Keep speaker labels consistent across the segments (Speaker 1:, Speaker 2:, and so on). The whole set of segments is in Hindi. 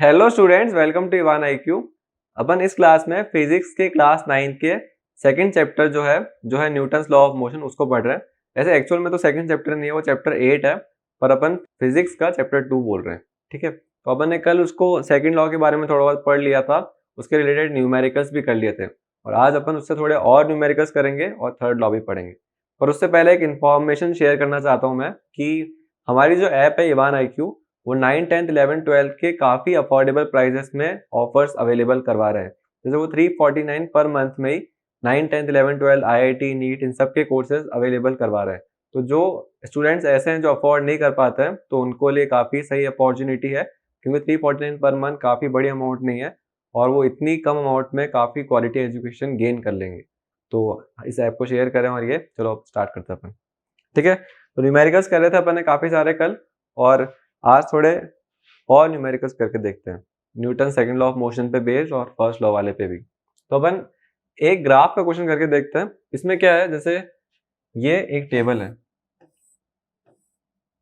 Speaker 1: Hello students, welcome to Ivan IQ। अपन इस क्लास में फिजिक्स के क्लास 9 के सेकंड चैप्टर जो है न्यूटन्स लॉ ऑफ मोशन उसको पढ़ रहे हैं। ऐसे एक्चुअल में तो सेकंड चैप्टर नहीं है, वो चैप्टर 8 है, पर अपन फिजिक्स का चैप्टर 2 बोल रहे हैं। ठीक है, तो अपन ने कल उसको सेकंड लॉ के बारे में थोड़ा बहुत पढ़ लिया था, उसके रिलेटेड न्यूमेरिकल्स भी कर लिए थे, और आज अपन उससे थोड़े और न्यूमेरिकल्स करेंगे और थर्ड लॉ भी पढ़ेंगे। पर उससे पहले एक इन्फॉर्मेशन शेयर करना चाहता हूँ मैं कि हमारी जो ऐप है इवान IQ, वो 9, 10, 11, 12 के काफी अफोर्डेबल प्राइसेस में ऑफर्स अवेलेबल करवा रहे हैं। जैसे वो 349 पर मंथ में ही 9, 10, 11, 12 IIT नीट इन सब के कोर्सेज अवेलेबल करवा रहे हैं। तो जो स्टूडेंट्स ऐसे हैं जो अफोर्ड नहीं कर पाते हैं, तो उनको लिए काफी सही अपॉर्चुनिटी है, क्योंकि 349 पर मंथ काफी बड़ी अमाउंट नहीं है और वो इतनी कम अमाउंट में काफी क्वालिटी एजुकेशन गेन कर लेंगे। तो इस ऐप को शेयर करें और ये चलो अब स्टार्ट करते हैं अपन। ठीक है, तो न्यूमेरिकल्स कर रहे थे अपन ने काफी सारे कल, और आज थोड़े और न्यूमेरिकल्स करके देखते हैं, Newton second law of motion पे बेस्ड और फर्स्ट लॉ वाले पे भी। तो अपन एक ग्राफ का क्वेश्चन करके देखते हैं। इसमें क्या है, जैसे ये एक टेबल है,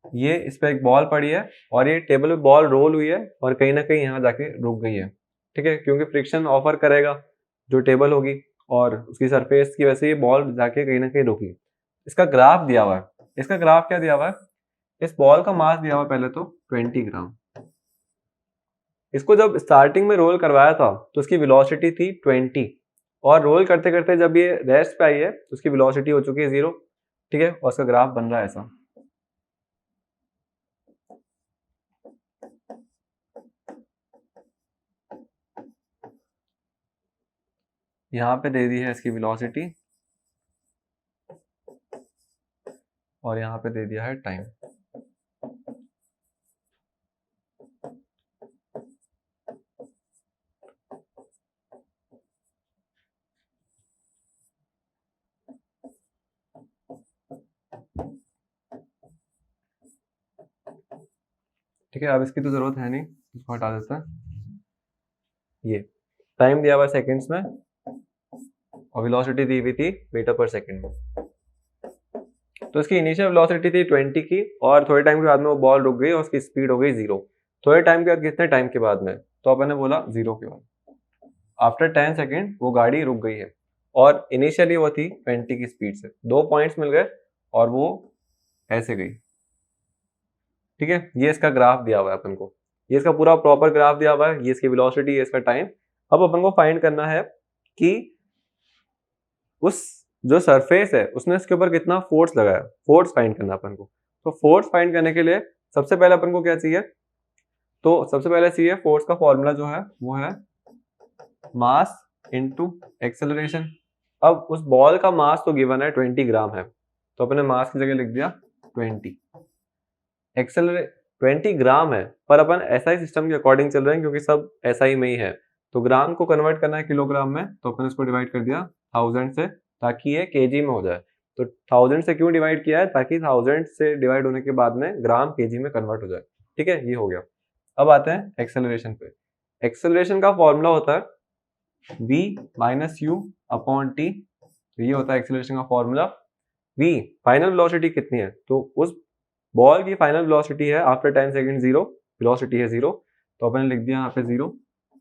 Speaker 1: ये इस पे एक बॉल पड़ी है और ये टेबल पे बॉल रोल हुई है और कहीं ना कहीं यहाँ जाके रुक गई है। ठीक है, क्योंकि फ्रिक्शन ऑफर करेगा जो टेबल होगी और उसकी सरफेस की वजह से ये बॉल जाके कहीं ना कहीं रुकी। इसका ग्राफ दिया हुआ है। इसका ग्राफ क्या दिया हुआ है, इस बॉल का मास दिया हुआ पहले तो 20 ग्राम। इसको जब स्टार्टिंग में रोल करवाया था तो इसकी वेलोसिटी थी 20, और रोल करते करते जब ये रेस्ट पे आई है तो उसकी वेलोसिटी हो चुकी है 0। ठीक है, और इसका ग्राफ बन रहा है ऐसा। यहाँ पे दे दी है इसकी वेलोसिटी और यहाँ पे दे दिया है टाइम। ठीक है, अब इसकी तो जरूरत है नहीं, इसको हटा देते हैं। ये टाइम दिया हुआ सेकंड्स में और वेलोसिटी दी हुई थी मीटर पर सेकंड में। तो इसकी इनिशियल वेलोसिटी थी 20 की, और थोड़े टाइम के बाद में वो बॉल रुक गई और उसकी स्पीड हो गई 0। थोड़े टाइम के बाद, कितने टाइम के बाद में, तो अपन ने बोला 0 के बाद, आफ्टर 10 सेकेंड वो गाड़ी रुक गई है, और इनिशियली वो थी 20 की स्पीड से। 2 पॉइंट्स मिल गए और वो ऐसे गई। ठीक है, ये इसका ग्राफ दिया हुआ है अपन को, ये इसका पूरा प्रॉपर ग्राफ दिया हुआ है, ये इसकी वेलोसिटी, ये इसका टाइम। अब अपन को फाइंड करना है कि उस जो सरफेस है उसने इसके ऊपर कितना फोर्स लगाया, फोर्स फाइंड करना अपन को। तो फोर्स फाइंड करने के लिए सबसे पहले अपन को क्या चाहिए, तो सबसे पहले चाहिए फोर्स का फॉर्मूला जो है वो है मास इनटू एक्सेलरेशन। अब उस बॉल का मास तो गिवन है 20 ग्राम है, तो अपने मास की जगह लिख दिया 20। एक्सेलरेट 20 ग्राम है, पर अपन SI सिस्टम के अकॉर्डिंग चल रहे हैं क्योंकि सब SI में ही है, तो ग्राम को कन्वर्ट करना है किलोग्राम में, तो अपन इसको डिवाइड कर दिया 1000 से, ताकि ये केजी में हो जाए। तो 1000 से क्यों डिवाइड किया है, ताकि 1000 से डिवाइड होने के बाद में ग्राम केजी में कन्वर्ट हो जाए। ठीक है, ये हो गया। अब आते हैं एक्सेलरेशन पे। एक्सेलरेशन का फॉर्मूला होता है v minus you upon T. तो ये होता है एक्सेलरेशन का फॉर्मूला। v फाइनल वेलोसिटी कितनी है, तो उस बॉल की फाइनल वेलोसिटी है आफ्टर 10 सेकंड 0, वेलोसिटी है 0, तो अपन ने लिख दिया यहाँ पे 0,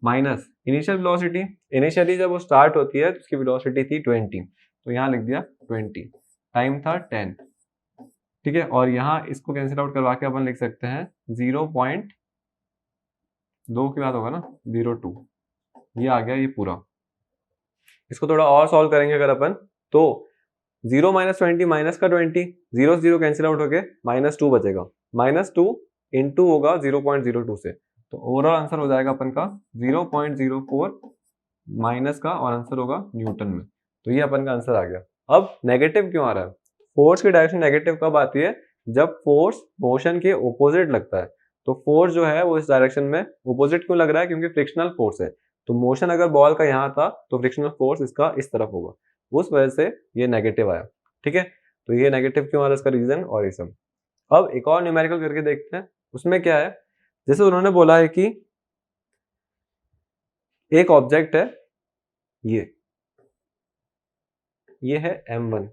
Speaker 1: माइनस इनिशियल वेलोसिटी। इनिशियली जब वो स्टार्ट होती है तो उसकी वेलोसिटी थी 20, तो यहाँ लिख दिया 20, टाइम था 10। ठीक है, और यहाँ इसको कैंसिल आउट करवा के अपन लिख सकते हैं 0.2 के बाद होगा ना 0.2, ये आ गया ये पूरा। इसको थोड़ा और सॉल्व करेंगे अगर अपन, तो 0 माइनस 20 माइनस का 20, 0 से 0 कैंसिल आउट होके -2 बचेगा, -2 इंटू होगा 0.02 से, तो ओवरऑल आंसर हो जाएगा अपन का 0.04 माइनस का, और आंसर होगा न्यूटन में। तो ये अपन का आंसर आ गया। अब नेगेटिव क्यों आ रहा है, फोर्स की डायरेक्शन नेगेटिव कब आती है, जब फोर्स मोशन के ऑपोजिट लगता है। तो फोर्स जो है वो इस डायरेक्शन में ऑपोजिट क्यों लग रहा है, क्योंकि फ्रिक्शनल फोर्स है। तो मोशन अगर बॉल का यहाँ था तो फ्रिक्शनल फोर्स इसका इस तरफ होगा, उस वजह से ये नेगेटिव आया। ठीक है, तो ये नेगेटिव क्यों आ रहा है, इसका रीजन और ये सब। अब एक और न्यूमेरिकल करके देखते हैं। उसमें क्या है, जैसे उन्होंने बोला है कि एक ऑब्जेक्ट है, ये है m1।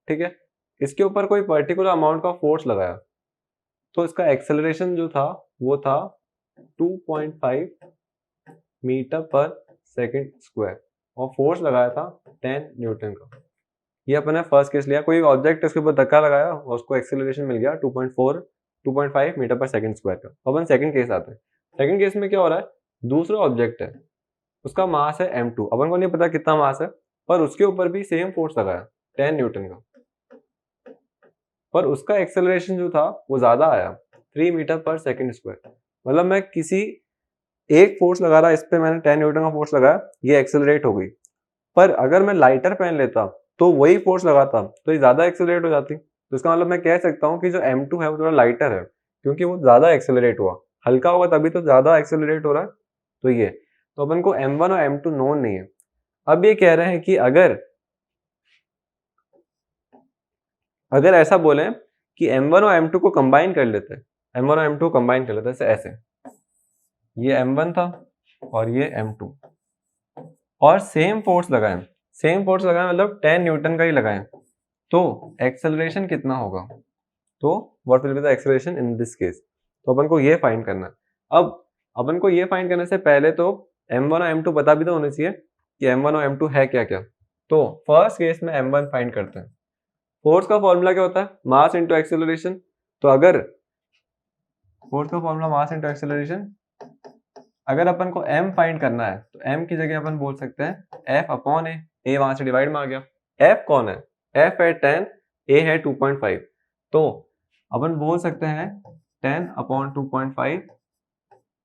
Speaker 1: ठीक है, इसके ऊपर कोई पर्टिकुलर अमाउंट का फोर्स लगाया, तो इसका एक्सेलरेशन जो था वो था 2.5 मीटर पर सेकंड स्क्वायर और फोर्स लगाया था 10 न्यूटन का। ये अपन ने फर्स्ट केस लिया, कोई ऑब्जेक्ट उसके ऊपर धक्का लगाया और उसको एक्सेलरेशन मिल गया 2.5 मीटर पर सेकंड स्क्वायर का। अपन सेकंड केस आते हैं। सेकंड केस में क्या हो रहा है, दूसरा ऑब्जेक्ट है, उसका मास है m2, अपन को नहीं पता कितना मास है, पर उसके ऊपर भी सेम फोर्स लगाया 10 न्यूटन का, पर उसका एक्सेलरेशन जो था वो ज्यादा आया 3 मीटर पर सेकंड स्क्वायर। मतलब मैं किसी एक फोर्स लगा रहा, इस पे मैंने 10 न्यूटन का फोर्स लगाया, ये एक्सेलरेट हो गई, पर अगर मैं लाइटर पेन लेता तो वही फोर्स लगाता तो ये ज्यादा एक्सेलरेट हो जाती। तो इसका मतलब मैं कह सकता हूँ कि जो m2 है वो थोड़ा लाइटर है, क्योंकि वो ज्यादा एक्सेलरेट हुआ, हल्का होगा तभी तो ज्यादा एक्सेलरेट हो रहा है। तो ये, तो अपन को m1 और m2 नोन नहीं है। अब ये कह रहे हैं कि अगर ऐसा बोले कि m1 और m2 को कंबाइन कर लेते हैं, m1 और m2 को कंबाइन कर लेते हैं ऐसे, ये m1 था और ये m2, और सेम फोर्स लगाएं, सेम फोर्स लगाएं मतलब 10 न्यूटन का ही लगाएं, तो एक्सेलरेशन कितना होगा, तो what will be the acceleration in this case. तो अपन को ये फाइंड करना है। अब अपन को ये फाइंड करने से पहले तो m1 और m2 पता भी तो होने चाहिए कि m1 और m2 है क्या क्या। तो फर्स्ट केस में m1 फाइंड करते हैं। फोर्स का फॉर्मूला क्या होता है, मास इंटू एक्सेलरेशन। तो अगर फोर्स का फॉर्मूला मास इंटू एक्सेलरेशन, अगर अपन को m फाइंड करना है तो m की जगह अपन बोल सकते हैं f अपॉन a वहां से डिवाइड में आ गया। f कौन है, f है 10, a है 2.5, तो अपन बोल सकते हैं 10 अपॉन 2.5,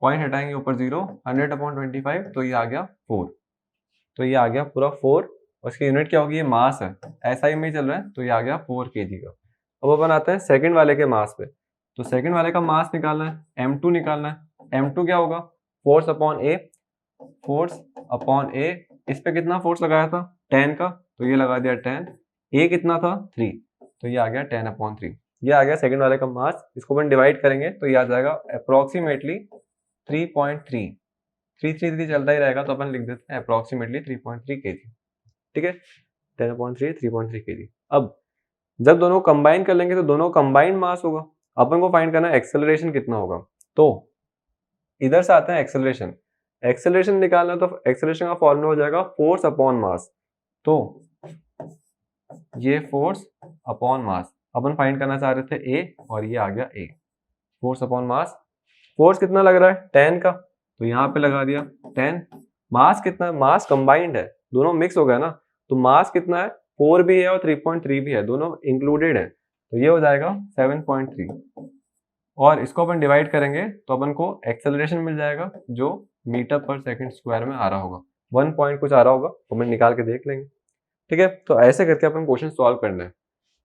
Speaker 1: पॉइंट हटाएंगे ऊपर 0, 100 अपॉन 25, तो ये आ गया 4। तो ये आ गया पूरा 4, और इसकी यूनिट क्या होगी, ये मास है, SI में ही चल रहा है, तो ये आ गया 4 kg का। अब अपन आते हैं सेकंड वाले के मास पे। तो सेकंड वाले का मास निकालना है, m2 निकालना है। m2 क्या होगा, force upon a, force upon a, इस पे कितना फोर्स लगाया था 10 का, तो ये लगा दिया 10, a कितना था 3, तो ये आ गया 10 अपॉन 3। ये आ गया सेकंड वाले का मास। इसको अपन डिवाइड करेंगे तो ये आ जाएगा अप्रोक्सीमेटली 3.3, 3 चलता ही रहेगा, तो अपन लिख देते हैं अप्रोक्सीमेटली 3.3 kg। ठीक है, 10/3 3.3 kg। अब जब दोनों कंबाइन कर लेंगे तो दोनों कंबाइंड मास होगा। अपन को फाइंड करना है एक्सेलरेशन कितना होगा। तो इधर से आते हैं एक्सेलरेशन, एक्सेलरेशन निकालना, तो एक्सेलरेशन का फॉर्मूला हो जाएगा फोर्स अपॉन मास। तो ये फोर्स अपॉन मास अपन फाइंड करना चाह रहे थे ए, और ये आ गया ए, फोर्स अपॉन मास। फोर्स कितना लग रहा है 10 का, तो यहाँ पे लगा दिया 10। मास कितना है, मास कंबाइंड है, दोनों मिक्स हो गया ना, तो मास कितना है 4 भी है और 3.3 भी है, दोनों इंक्लूडेड है, तो ये हो जाएगा 7.3। और इसको अपन डिवाइड करेंगे तो अपन को एक्सेलरेशन मिल जाएगा जो मीटर पर सेकंड स्क्वायर में आ रहा होगा, 1 पॉइंट कुछ आ रहा होगा, तो अपन निकाल के देख लेंगे। ठीक है, तो ऐसे करके अपन क्वेश्चन सॉल्व करना है।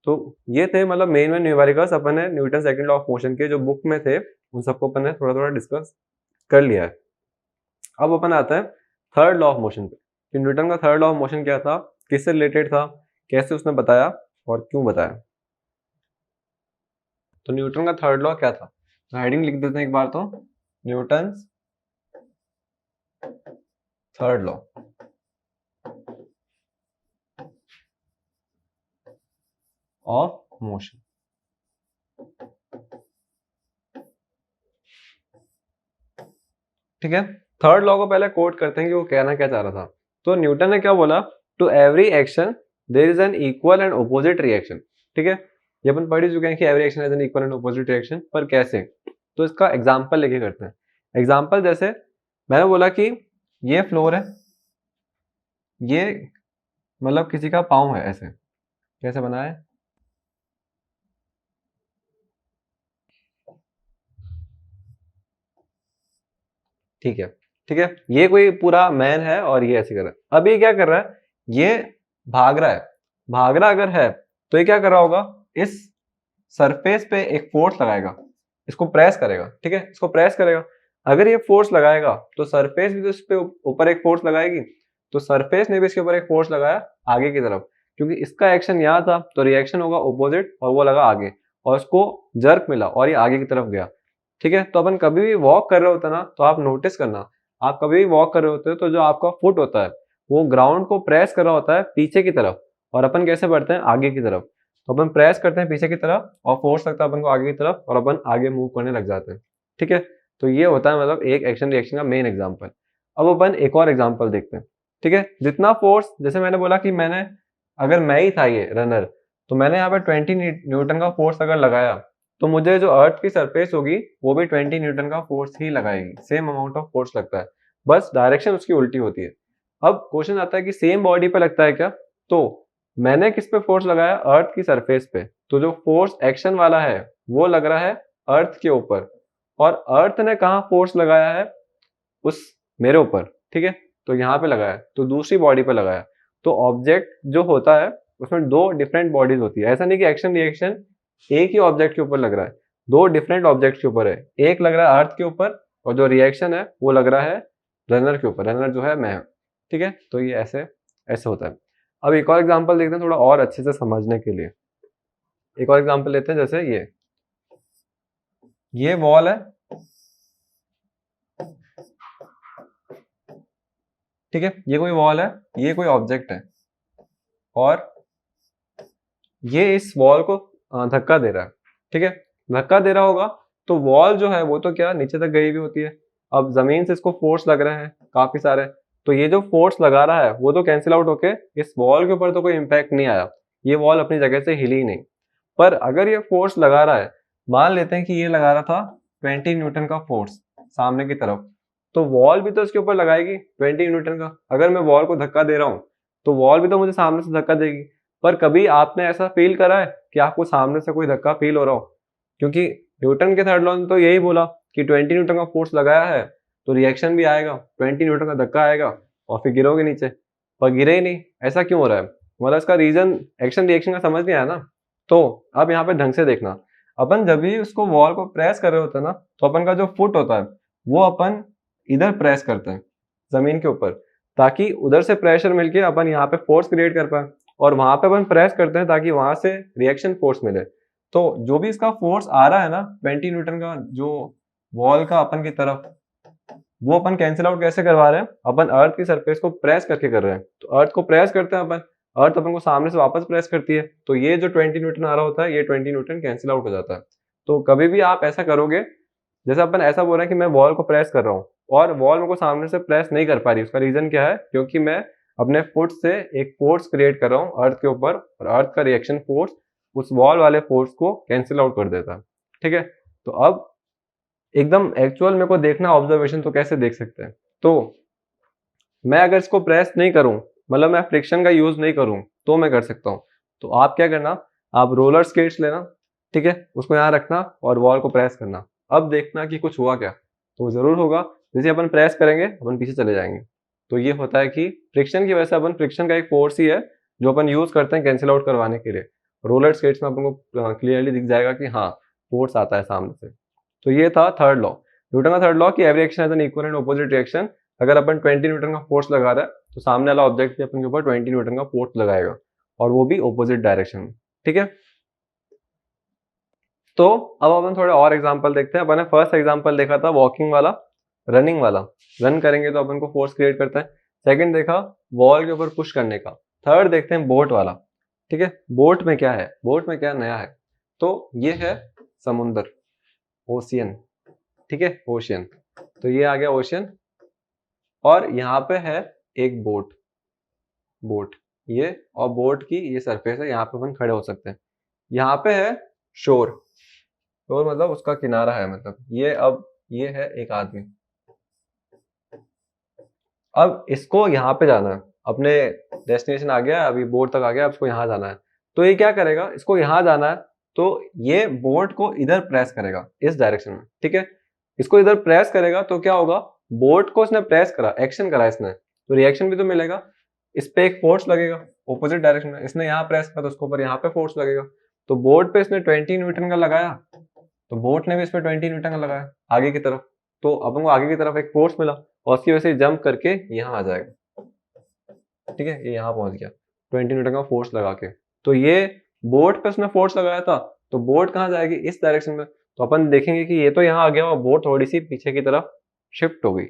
Speaker 1: तो ये थे मतलब मेन न्यूमेरिकल्स अपन ने Newton second law of motion के जो बुक में थे उन सबको अपन ने थोड़ा थोड़ा डिस्कस कर लिया है। अब अपन आता है थर्ड लॉ ऑफ मोशन पे कि न्यूटन का थर्ड लॉ ऑफ मोशन क्या था, किससे रिलेटेड था, कैसे उसने बताया और क्यों बताया। तो न्यूटन का थर्ड लॉ क्या था, तो हेडिंग लिख देते हैं एक बार, तो Newton third law of motion. ठीक है, थर्ड लॉ को पहले कोट करते हैं कि वो कहना क्या चाह रहा था। तो न्यूटन ने क्या बोला, to every action there is an equal and opposite reaction. ठीक है, ये अपन पढ़ ही चुके हैं कि every action has an equal and opposite reaction, पर कैसे, तो इसका एग्जांपल लेके करते हैं। एग्जांपल जैसे मैंने बोला कि ये फ्लोर है, ये मतलब किसी का पाँव है, ऐसे कैसे बना है, ठीक है, ठीक है, ये कोई पूरा मैन है और ये ऐसे कर रहा है। अब ये क्या कर रहा है, ये भाग रहा है, भाग रहा अगर है तो ये क्या कर रहा होगा, इस सरफेस पे एक फोर्स लगाएगा, इसको प्रेस करेगा। ठीक है, इसको प्रेस करेगा, अगर ये फोर्स लगाएगा तो सरफेस भी तो इस पे ऊपर एक फोर्स लगाएगी, तो सरफेस ने भी इसके ऊपर एक फोर्स लगाया आगे की तरफ, क्योंकि इसका एक्शन यहाँ था तो रिएक्शन होगा ऑपोजिट और वो लगा आगे, और उसको जर्क मिला और ये आगे की तरफ गया। ठीक है, तो अपन कभी भी वॉक कर रहे होते हैं ना, तो आप नोटिस करना, आप कभी भी वॉक कर रहे होते हो तो जो आपका फुट होता है वो ग्राउंड को प्रेस कर रहा होता है पीछे की तरफ, और अपन कैसे बढ़ते हैं आगे की तरफ। तो अपन प्रेस करते हैं पीछे की तरफ और फोर्स लगता है अपन को आगे की तरफ, और अपन आगे मूव करने लग जाते हैं। ठीक है, तो ये होता है मतलब एक एक्शन रिएक्शन का मेन एग्जांपल। अब अपन एक और एग्जांपल देखते हैं, ठीक है। जितना फोर्स, जैसे मैंने बोला कि अगर मैं ही था ये रनर, तो मैंने यहाँ पे 20 न्यूटन का फोर्स अगर लगाया, तो मुझे जो अर्थ की सरफेस होगी वो भी 20 न्यूटन का फोर्स ही लगाएगी, सेम अमाउंट ऑफ फोर्स लगता है, बस डायरेक्शन उसकी उल्टी होती है। अब क्वेश्चन आता है कि सेम बॉडी पे लगता है क्या? तो मैंने किस पे फोर्स लगाया? अर्थ की सरफेस पे। तो जो फोर्स एक्शन वाला है वो लग रहा है अर्थ के ऊपर, और अर्थ ने कहाँ फोर्स लगाया है? उस मेरे ऊपर, ठीक है। तो यहाँ पे लगाया, तो दूसरी बॉडी पे लगाया। तो ऑब्जेक्ट जो होता है उसमें दो डिफरेंट बॉडीज होती है, ऐसा नहीं कि एक्शन रिएक्शन एक ही ऑब्जेक्ट के ऊपर लग रहा है, दो डिफरेंट ऑब्जेक्ट के ऊपर है। एक लग रहा है अर्थ के ऊपर, और जो रिएक्शन है वो लग रहा है रनर के ऊपर, रनर जो है मैं, ठीक है। तो ये ऐसे ऐसे होता है। अब एक और एग्जांपल देखते हैं थोड़ा और अच्छे से समझने के लिए। एक और एग्जांपल लेते हैं, जैसे ये वॉल है, ठीक है। ये कोई वॉल है, ये कोई ऑब्जेक्ट है, और ये इस वॉल को धक्का दे रहा है, ठीक है। धक्का दे रहा होगा तो वॉल जो है वो तो क्या नीचे तक गई हुई होती है। अब जमीन से इसको फोर्स लग रहे हैं काफी सारे, तो ये जो फोर्स लगा रहा है वो तो कैंसिल आउट होके इस वॉल के ऊपर तो कोई इम्पैक्ट नहीं आया, ये वॉल अपनी जगह से हिली ही नहीं। पर अगर ये फोर्स लगा रहा है, मान लेते हैं कि ये लगा रहा था 20 न्यूटन का फोर्स सामने की तरफ, तो वॉल भी तो इसके ऊपर लगाएगी 20 न्यूटन का। अगर मैं वॉल को धक्का दे रहा हूँ तो वॉल भी तो मुझे सामने से धक्का देगी। पर कभी आपने ऐसा फील करा है कि आपको सामने से कोई धक्का फील हो रहा हो? क्योंकि न्यूटन के थर्ड लॉ ने तो यही बोला कि 20 न्यूटन का फोर्स लगाया है तो रिएक्शन भी आएगा, 20 न्यूटन का धक्का आएगा और फिर गिरोगे नीचे। पर गिरे ही नहीं, ऐसा क्यों हो रहा है? मतलब इसका रीजन एक्शन रिएक्शन का समझ नहीं आया ना। तो अब यहाँ पे ढंग से देखना, अपन जब भी उसको वॉल को प्रेस कर रहे होते हैं ना, तो अपन का जो फुट होता है वो अपन इधर प्रेस करते हैं जमीन के ऊपर, ताकि उधर से प्रेशर मिलके अपन यहाँ पे फोर्स क्रिएट कर पाए, और वहां पे अपन प्रेस करते हैं ताकि वहां से रिएक्शन फोर्स मिले। तो जो भी इसका फोर्स आ रहा है ना 20 न्यूटन का, जो वॉल का अपन की तरफ, वो अपन कैंसिल आउट कैसे करवा रहे हैं? अपन अर्थ की सरफेस को प्रेस करके कर रहे हैं। तो अर्थ को प्रेस करते हैं अपन, अर्थ अपन को सामने से वापस प्रेस करती है, तो ये जो 20 न्यूटन आ रहा होता है ये 20 न्यूटन कैंसिल आउट हो जाता है। तो कभी भी आप ऐसा करोगे, जैसे अपन ऐसा बोल रहे हैं कि मैं वॉल को प्रेस कर रहा हूँ और वॉल मेरे को सामने से प्रेस नहीं कर पा रही, उसका रीजन क्या है? क्योंकि मैं अपने फुट से एक फोर्स क्रिएट कर रहा हूँ अर्थ के ऊपर, और अर्थ का रिएक्शन फोर्स उस वॉल वाले फोर्स को कैंसिल आउट कर देता है, ठीक है। तो अब एकदम एक्चुअल मेरे को देखना ऑब्जर्वेशन, तो कैसे देख सकते हैं? तो मैं अगर इसको प्रेस नहीं करूं, मतलब मैं फ्रिक्शन का यूज नहीं करूं, तो मैं कर सकता हूं। तो आप क्या करना, आप रोलर स्केट्स लेना, ठीक है, उसको यहाँ रखना और वॉल को प्रेस करना। अब देखना कि कुछ हुआ क्या, तो जरूर होगा। जैसे अपन प्रेस करेंगे अपन पीछे चले जाएंगे। तो ये होता है कि फ्रिक्शन की वजह से, अपन फ्रिक्शन का एक फोर्स ही है जो अपन यूज करते हैं कैंसिल आउट करवाने के लिए। रोलर स्केट्स में अपन को क्लियरली दिख जाएगा कि हाँ फोर्स आता है सामने से। तो ये था थर्ड लॉ, न्यूटन का थर्ड लॉ कि every action has an equal and opposite reaction. अगर अपन 20 न्यूटन का फोर्स लगा रहा है तो सामने वाला ऑब्जेक्ट भी अपन के ऊपर 20 न्यूटन का फोर्स लगाएगा, और वो भी ऑपोजिट डायरेक्शन में, ठीक है। तो अब अपन थोड़े और एग्जांपल देखते हैं। अपन ने फर्स्ट एग्जांपल देखा था वॉकिंग वाला, रनिंग वाला, रन करेंगे तो अपन को फोर्स क्रिएट करता है। सेकंड देखा वॉल के ऊपर पुश करने का। थर्ड देखते हैं बोट वाला, ठीक है। बोट में क्या है, बोट में क्या नया है? तो ये है समुंदर, ओशियन, ठीक है, ओशियन। तो ये आ गया ओशियन, और यहाँ पे है एक बोट, बोट ये, और बोट की ये सरफेस है, यहाँ पे अपन खड़े हो सकते हैं। यहाँ पे है शोर, शोर मतलब उसका किनारा है, मतलब ये, अब ये है एक आदमी। अब इसको यहाँ पे जाना है, अपने डेस्टिनेशन आ गया, अभी बोट तक आ गया, अब इसको यहाँ जाना है। तो ये क्या करेगा, इसको यहाँ जाना है, तो ये बोट को इधर प्रेस करेगा इस डायरेक्शन में, ठीक है। इसको इधर प्रेस करेगा तो क्या होगा, बोट को इसने प्रेस करा, एक्शन करा इसने, तो रिएक्शन भी तो मिलेगा। इस पे एक फोर्स लगेगा ऑपोजिट डायरेक्शन में, इसने यहाँ प्रेस करा तो उसके ऊपर यहाँ पे फोर्स लगेगा। तो बोट पे इसने 20 न्यूटन का लगाया, तो बोट ने भी इस पे 20 न्यूटन का लगाया आगे की तरफ, तो अपन को आगे की तरफ एक फोर्स मिला, और उसकी वजह से जंप करके यहाँ आ जाएगा, ठीक है। ये यहाँ पहुंच गया 20 न्यूटन का फोर्स लगा के। तो ये बोट पे उसने फोर्स लगाया था, तो बोट कहाँ जाएगी, इस डायरेक्शन में। तो अपन देखेंगे कि ये तो यहाँ आ गया और बोट थोड़ी सी पीछे की तरफ शिफ्ट हो गई।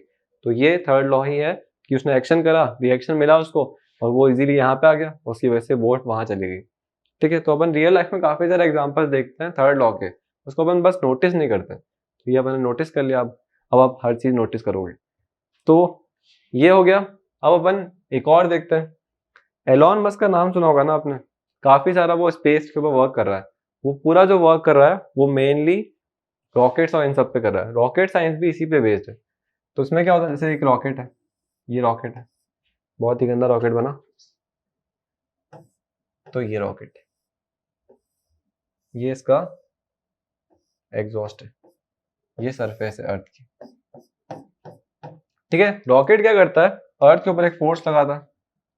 Speaker 1: तो ये थर्ड लॉ ही है कि उसने एक्शन करा, रिएक्शन मिला उसको, और वो इजीली यहाँ पे आ गया, उसकी वजह से बोट वहां चली गई, ठीक है। तो अपन रियल लाइफ में काफी सारे एग्जांपल्स देखते हैं थर्ड लॉ के, उसको अपन बस नोटिस नहीं करते। तो ये अपन नोटिस कर लिया, अब आप हर चीज नोटिस करोगे। तो ये हो गया। अब अपन एक और देखते हैं। एलॉन मस्क का नाम सुना होगा ना आपने, काफी सारा वो स्पेस के ऊपर वर्क कर रहा है। वो पूरा जो वर्क कर रहा है वो मेनली रॉकेट्स और इन सब पे कर रहा है। रॉकेट साइंस भी इसी पे बेस्ड है। तो उसमें क्या होता है, जैसे एक रॉकेट है, ये रॉकेट है, बहुत ही गंदा रॉकेट बना। तो ये रॉकेट, ये इसका एग्जॉस्ट है, ये सरफेस है अर्थ की। ठीक है, रॉकेट क्या करता है, अर्थ के ऊपर एक फोर्स लगाता है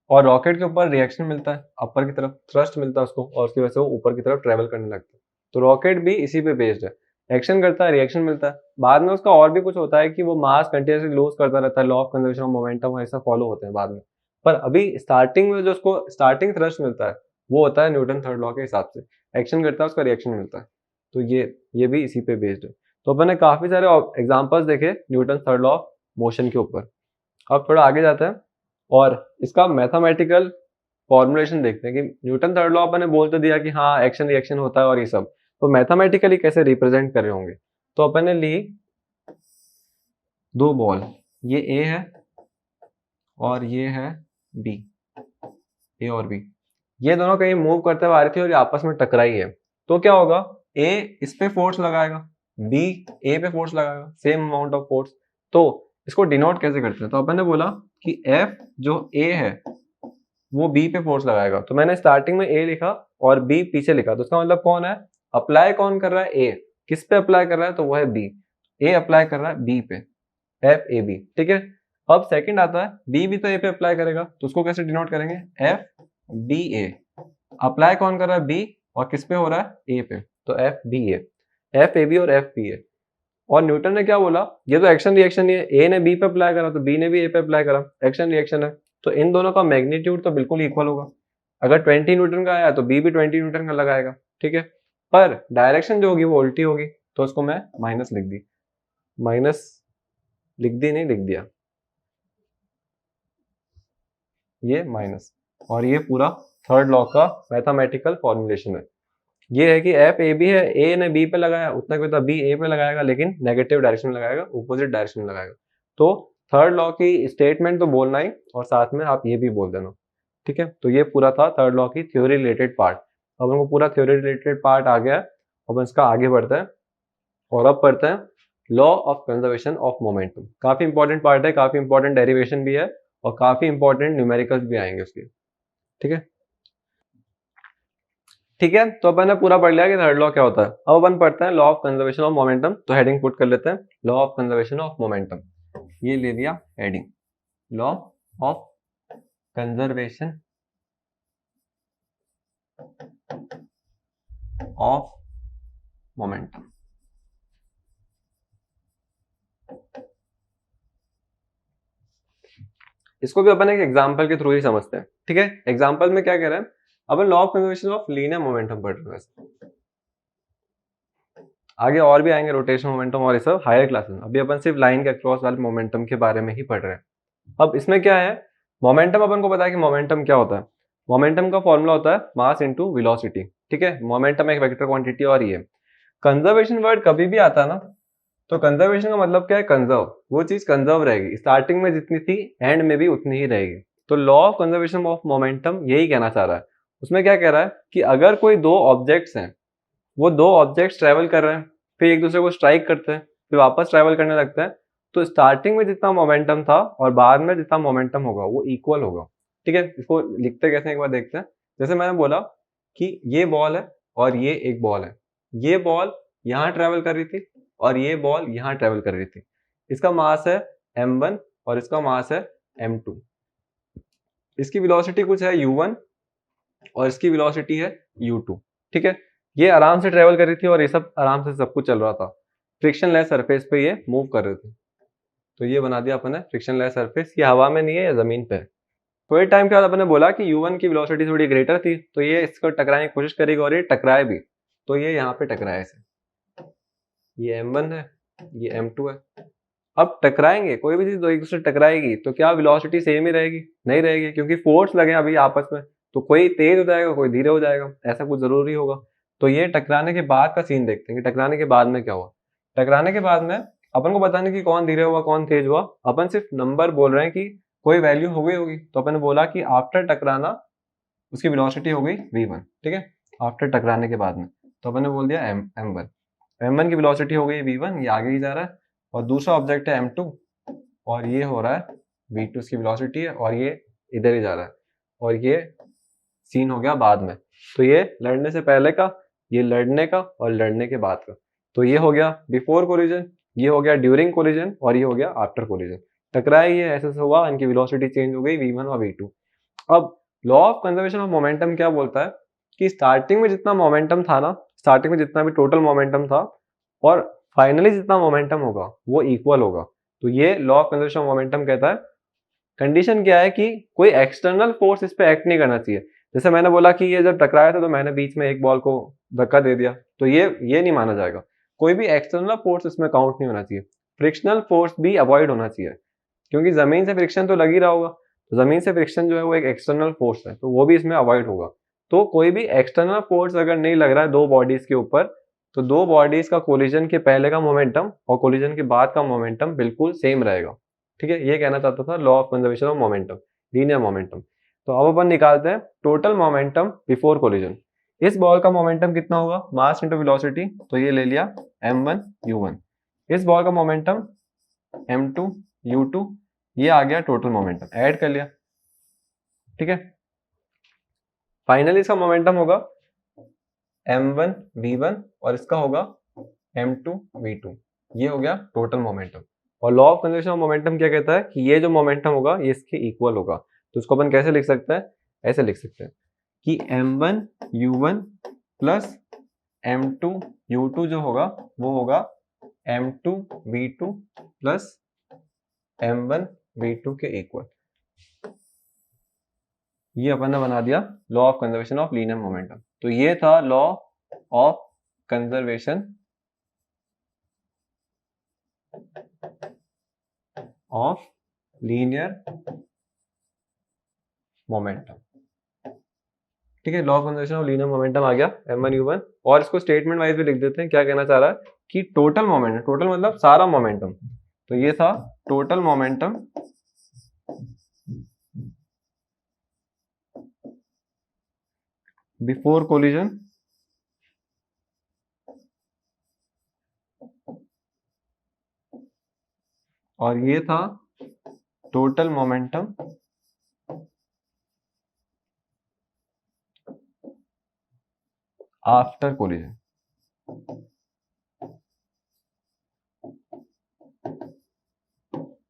Speaker 1: और रॉकेट के ऊपर रिएक्शन मिलता है, अपर की तरफ थ्रस्ट मिलता है उसको, और उसकी वजह से वो ऊपर की तरफ ट्रेवल करने लगता है। तो रॉकेट भी इसी पे बेस्ड है, एक्शन करता है, रिएक्शन मिलता है। बाद में उसका और भी कुछ होता है कि वो मास कंटिन्यूसली लूज करता रहता है, law of conservation of momentum ऐसा फॉलो होते हैं बाद में। पर अभी स्टार्टिंग में जो उसको स्टार्टिंग थ्रस्ट मिलता है वो होता है न्यूटन थर्ड लॉ के हिसाब से, एक्शन करता है उसका रिएक्शन मिलता है। तो ये भी इसी पे बेस्ड है। तो अपन ने काफी सारे एग्जाम्पल्स देखे Newton third law of motion के ऊपर। अब थोड़ा आगे जाते हैं और इसका मैथमेटिकल फॉर्मुलेशन देखते हैं कि न्यूटन थर्ड लॉ अपन ने बोल तो दिया कि हाँ एक्शन रिएक्शन होता है और ये सब, तो मैथमेटिकली कैसे रिप्रेजेंट कर रहे होंगे। तो अपन ने ली दो बॉल, ये ए है और ये है बी, ए और बी। ये दोनों कहीं मूव करते हुए आ रही थी और ये आपस में टकराई है। तो क्या होगा, ए इस पे फोर्स लगाएगा, बी ए पे फोर्स लगाएगा, सेम अमाउंट ऑफ फोर्स। तो इसको डिनोट कैसे करते हैं, तो अपन ने बोला कि एफ जो ए है वो बी पे फोर्स लगाएगा। तो मैंने स्टार्टिंग में ए लिखा और बी पीछे लिखा, तो इसका मतलब कौन है, अप्लाई कौन कर रहा है, ए। किस पे अप्लाई कर रहा है, तो वो है बी। ए अप्लाई कर रहा है बी पे, एफ ए बी। ठीक है, अब सेकंड आता है बी भी तो ए पे अप्लाई करेगा, तो उसको कैसे डिनोट करेंगे, एफ बी ए। अप्लाई कौन कर रहा है, बी, और किस पे हो रहा है, ए पे, तो F B A, F A B और एफ बी ए। और न्यूटन ने क्या बोला, ये तो एक्शन रिएक्शन ही है, ए ने बी पे अप्लाई करा तो बी ने भी ए पे अप्लाई करा, एक्शन रिएक्शन है। तो इन दोनों का मैग्नीट्यूड तो बिल्कुल इक्वल होगा। अगर 20 न्यूटन का आया तो बी भी 20 न्यूटन का लगाएगा। ठीक है, पर डायरेक्शन जो होगी वो उल्टी होगी, तो उसको मैं माइनस लिख दी, माइनस लिख दी नहीं, लिख दिया, ये माइनस। और ये पूरा थर्ड लॉ का मैथमेटिकल फॉर्मुलेशन है। ये है कि एफ ए बी है, ए ने बी पे लगाया उतना कि बी ए पे लगाएगा, लेकिन नेगेटिव डायरेक्शन में लगाएगा, अपोजिट डायरेक्शन में लगाएगा। तो थर्ड लॉ की स्टेटमेंट तो बोलना ही, और साथ में आप ये भी बोल देना। ठीक है, तो ये पूरा था थर्ड लॉ की थ्योरी रिलेटेड पार्ट। अब हमको पूरा थ्योरी रिलेटेड पार्ट आ गया, अब इसका आगे बढ़ते हैं और अब पढ़ते हैं law of conservation of momentum. काफी इंपॉर्टेंट पार्ट है, काफी इंपॉर्टेंट डेरिवेशन भी है और काफी इंपॉर्टेंट न्यूमेरिकल्स भी आएंगे उसके। ठीक है, ठीक है, तो अपन ने पूरा पढ़ लिया कि थर्ड लॉ क्या होता है। अब अपन पढ़ते हैं law of conservation of momentum. तो हेडिंग पुट कर लेते हैं, law of conservation of momentum, ये ले लिया heading, law of conservation of momentum. इसको भी अपन एक एग्जांपल के थ्रू ही समझते हैं। ठीक है, एग्जांपल में क्या कह रहे हैं, अपन law of conservation of linear momentum पढ़ रहे हैं। आगे और भी आएंगे, रोटेशन मोमेंटम और ये सब हायर क्लासेस में। अभी अपन सिर्फ लाइन के अक्रॉस वाले मोमेंटम के बारे में ही पढ़ रहे हैं। अब इसमें क्या है, मोमेंटम अपन को पता है कि मोमेंटम क्या होता है। मोमेंटम का फॉर्मूला होता है मास इनटू वेलोसिटी। ठीक है, मोमेंटम एक वेक्टर क्वांटिटी और ये कंजर्वेशन वर्ड कभी भी आता है ना, तो कंजर्वेशन का मतलब क्या है, कंजर्व, वो चीज कंजर्व रहेगी, स्टार्टिंग में जितनी थी एंड में भी उतनी ही रहेगी। तो law of conservation of momentum यही कहना चाह रहा है। उसमें क्या कह रहा है कि अगर कोई दो ऑब्जेक्ट्स हैं, वो दो ऑब्जेक्ट्स ट्रेवल कर रहे हैं, फिर एक दूसरे को स्ट्राइक करते हैं, फिर वापस ट्रेवल करने लगते हैं, तो स्टार्टिंग में जितना मोमेंटम था और बाद में जितना मोमेंटम होगा वो इक्वल होगा। ठीक है, इसको लिखते कैसे एक बार देखते हैं। जैसे मैंने बोला कि ये बॉल है और ये एक बॉल है, ये बॉल यहाँ ट्रेवल कर रही थी और ये बॉल यहाँ ट्रेवल कर रही थी। इसका मास है m1 और इसका मास है m2। इसकी वेलोसिटी कुछ है u1 और इसकी वेलोसिटी है u2। ठीक है, ये आराम से ट्रेवल कर रही थी और ये सब आराम से सब कुछ चल रहा था, फ्रिक्शन लेस सरफेस पे ये मूव कर रहे थे। तो ये बना दिया अपन ने फ्रिक्शन लेस सरफेस, ये हवा में नहीं है, या जमीन पे है। थोड़े टाइम के बाद अपन ने बोला कि u1 की वेलोसिटी थोड़ी ग्रेटर थी, तो ये इसको टकराने की कोशिश करेगी और ये टकराए भी, तो ये यहाँ पे टकराए से, ये m1 है, ये m2 है। अब टकराएंगे, कोई भी चीज दो एक दूसरे टकराएगी तो क्या वेलोसिटी सेम ही रहेगी, नहीं रहेगी, क्योंकि फोर्स लगे अभी आपस में, तो कोई तेज हो जाएगा कोई धीरे हो जाएगा, ऐसा कुछ जरूरी होगा। तो ये टकराने के बाद का सीन देखते हैं कि टकराने के बाद में क्या हुआ। टकराने के बाद में अपन को बताने की कौन धीरे हुआ कौन तेज हुआ, अपन सिर्फ नंबर बोल रहे हैं कि कोई वैल्यू हो गई होगी। तो अपन ने बोला कि आफ्टर टकराना उसकी वेलोसिटी हो गई v1, ठीक है, आफ्टर टकराने के बाद में। तो अपन ने बोल दिया m1 की वेलोसिटी हो गई v1, ये आगे ही जा रहा है, और दूसरा ऑब्जेक्ट है m2 और ये हो रहा है v2, इसकी वेलोसिटी है, और ये इधर ही जा रहा है, और ये सीन हो गया बाद में। तो ये लड़ने से पहले का, ये लड़ने का, और लड़ने के बाद का। तो ये हो गया बिफोर कोलिजन, ये हो गया ड्यूरिंग कोलिजन, और ये हो गया आफ्टर कोलिजन। टकराए ये ऐसे से हुआ, इनकी वेलोसिटी चेंज हो गई v1 और v2। अब law of conservation of momentum क्या बोलता है कि स्टार्टिंग में जितना मोमेंटम था ना, स्टार्टिंग में जितना भी टोटल मोमेंटम था और फाइनली जितना मोमेंटम होगा वो इक्वल होगा। तो ये law of conservation of momentum कहता है कंडीशन क्या है कि कोई एक्सटर्नल फोर्स इस पे एक्ट नहीं करना चाहिए। जैसे मैंने बोला कि ये जब टकराया था तो मैंने बीच में एक बॉल को धक्का दे दिया, तो ये नहीं माना जाएगा। कोई भी एक्सटर्नल फोर्स इसमें काउंट नहीं होना चाहिए। फ्रिक्शनल फोर्स भी अवॉइड होना चाहिए, क्योंकि जमीन से फ्रिक्शन तो लग ही रहा होगा, तो जमीन से फ्रिक्शन जो है वो एक एक्सटर्नल फोर्स है, तो वो भी इसमें अवॉइड होगा। तो कोई भी एक्सटर्नल फोर्स अगर नहीं लग रहा है दो बॉडीज के ऊपर, तो दो बॉडीज का कोलिजन के पहले का मोमेंटम और कोलिजन के बाद का मोमेंटम बिल्कुल सेम रहेगा। ठीक है, ये कहना चाहता था law of conservation of momentum, linear momentum. तो अब अपन निकालते हैं टोटल मोमेंटम बिफोर कोलिजन। इस बॉल का मोमेंटम कितना होगा, मास इंटू वेलोसिटी, तो ये ले लिया m1 u1। इस बॉल का मोमेंटम m2 u2, ये आ गया टोटल मोमेंटम, ऐड कर लिया, ठीक है। फाइनली इसका मोमेंटम होगा m1 v1 और इसका होगा m2 v2, ये हो गया टोटल मोमेंटम। और law of conservation of momentum क्या कहता है कि ये जो मोमेंटम होगा ये इसके इक्वल होगा। तो इसको अपन कैसे लिख सकते हैं, ऐसे लिख सकते हैं कि m1 u1 plus m2 u2 जो होगा वो होगा m2 v2 plus m1 v2 के इक्वल। ये अपन ने बना दिया law of conservation of linear momentum. तो ये था law of conservation of linear momentum, ठीक है। Law of conservation of linear momentum आ गया m1 u1। और इसको स्टेटमेंट वाइज भी लिख देते हैं, क्या कहना चाह रहा है कि टोटल मोमेंटम, टोटल मतलब सारा मोमेंटम, तो ये था टोटल मोमेंटम बिफोर कोलिजन और ये था टोटल मोमेंटम आफ्टर कोलिजन।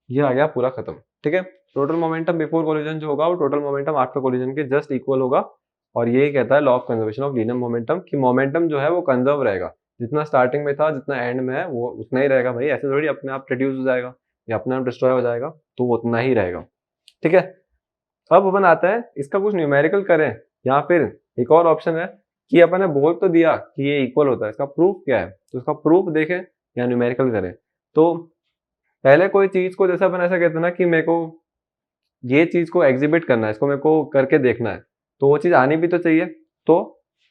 Speaker 1: ये आ गया पूरा खत्म, ठीक है। टोटल मोमेंटम बिफोर कोलिजन जो होगा वो टोटल मोमेंटम आफ्टर कोलिजन के जस्ट इक्वल होगा। और ये कहता है law of conservation of linear momentum कि मोमेंटम जो है वो कंजर्व रहेगा, जितना स्टार्टिंग में था जितना एंड में है वो उतना ही रहेगा। भाई ऐसे थोड़ी अपने आप रिड्यूस हो जाएगा या अपने आप डिस्ट्रॉय हो जाएगा, तो वो उतना ही रहेगा, ठीक है। अब अपन आता है इसका कुछ न्यूमेरिकल करें, या फिर एक और ऑप्शन है कि अपन ने बोल तो दिया कि ये इक्वल होता है, इसका प्रूफ क्या है, तो इसका प्रूफ देखें या न्यूमेरिकल करें। तो पहले कोई चीज को, जैसे अपन ऐसा कहते हैं ना कि मेरे को ये चीज को एग्जिबिट करना है, इसको मेरे को करके देखना है, तो वो चीज आनी भी तो चाहिए। तो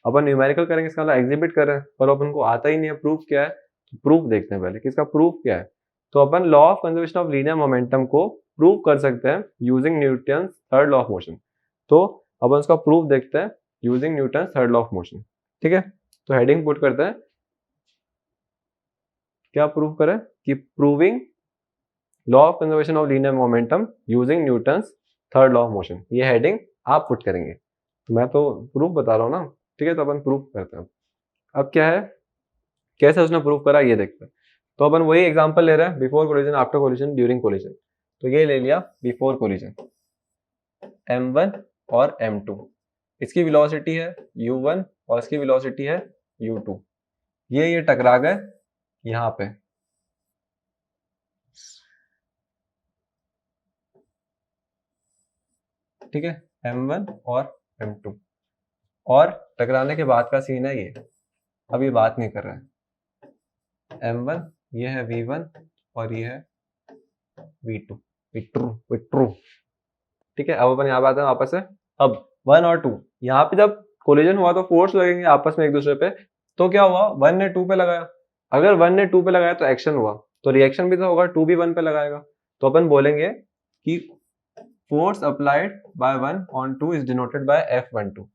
Speaker 1: अपन न्यूमेरिकल करेंगे, इसका मतलब एग्जिबिट कर रहे हैं, पर अपन को आता ही नहीं है, प्रूफ क्या है, तो प्रूफ देखते हैं पहले कि इसका प्रूफ क्या है। तो अपन law of conservation of linear momentum को प्रूव कर सकते हैं using Newton's third law of motion. तो अपन उसका प्रूफ देखते हैं using Newton's third law of motion, ठीक है। तो हेडिंग पुट करते हैं, क्या प्रूव करें कि proving law of conservation of linear momentum using Newton's third law of motion. ये हेडिंग आप पुट करेंगे, तो मैं तो प्रूफ बता रहा हूँ ना, ठीक है। तो अपन प्रूफ करते हैं। अब क्या है, कैसे उसने प्रूफ करा ये देखते हैं। तो अपन वही एग्जांपल ले रहे हैं, before collision, after collision, during collision. तो ये ले लिया बिफोर कोलिजन, m1 और m2, इसकी वेलोसिटी है u1 और इसकी वेलोसिटी है u2। ये टकरा गए यहाँ पे, ठीक है, m1 और m2। और टकराने के बाद का सीन है ये, अब ये बात नहीं कर रहा है। m1 ये है v1 और ये है v2, विट्रू, ठीक है। अब अपन यहाँ पे आते हैं वापस से। अब 1 और 2, यहाँ पे जब कोलिजन हुआ तो फोर्स लगेंगे आपस में एक दूसरे पे, तो क्या हुआ, 1 ने 2 पे लगाया, अगर 1 ने 2 पे लगाया तो एक्शन हुआ, तो रिएक्शन भी तो होगा, 2 भी 1 पे लगाएगा, तो अपन बोलेंगे कि force applied by 1 on 2 is denoted by F12।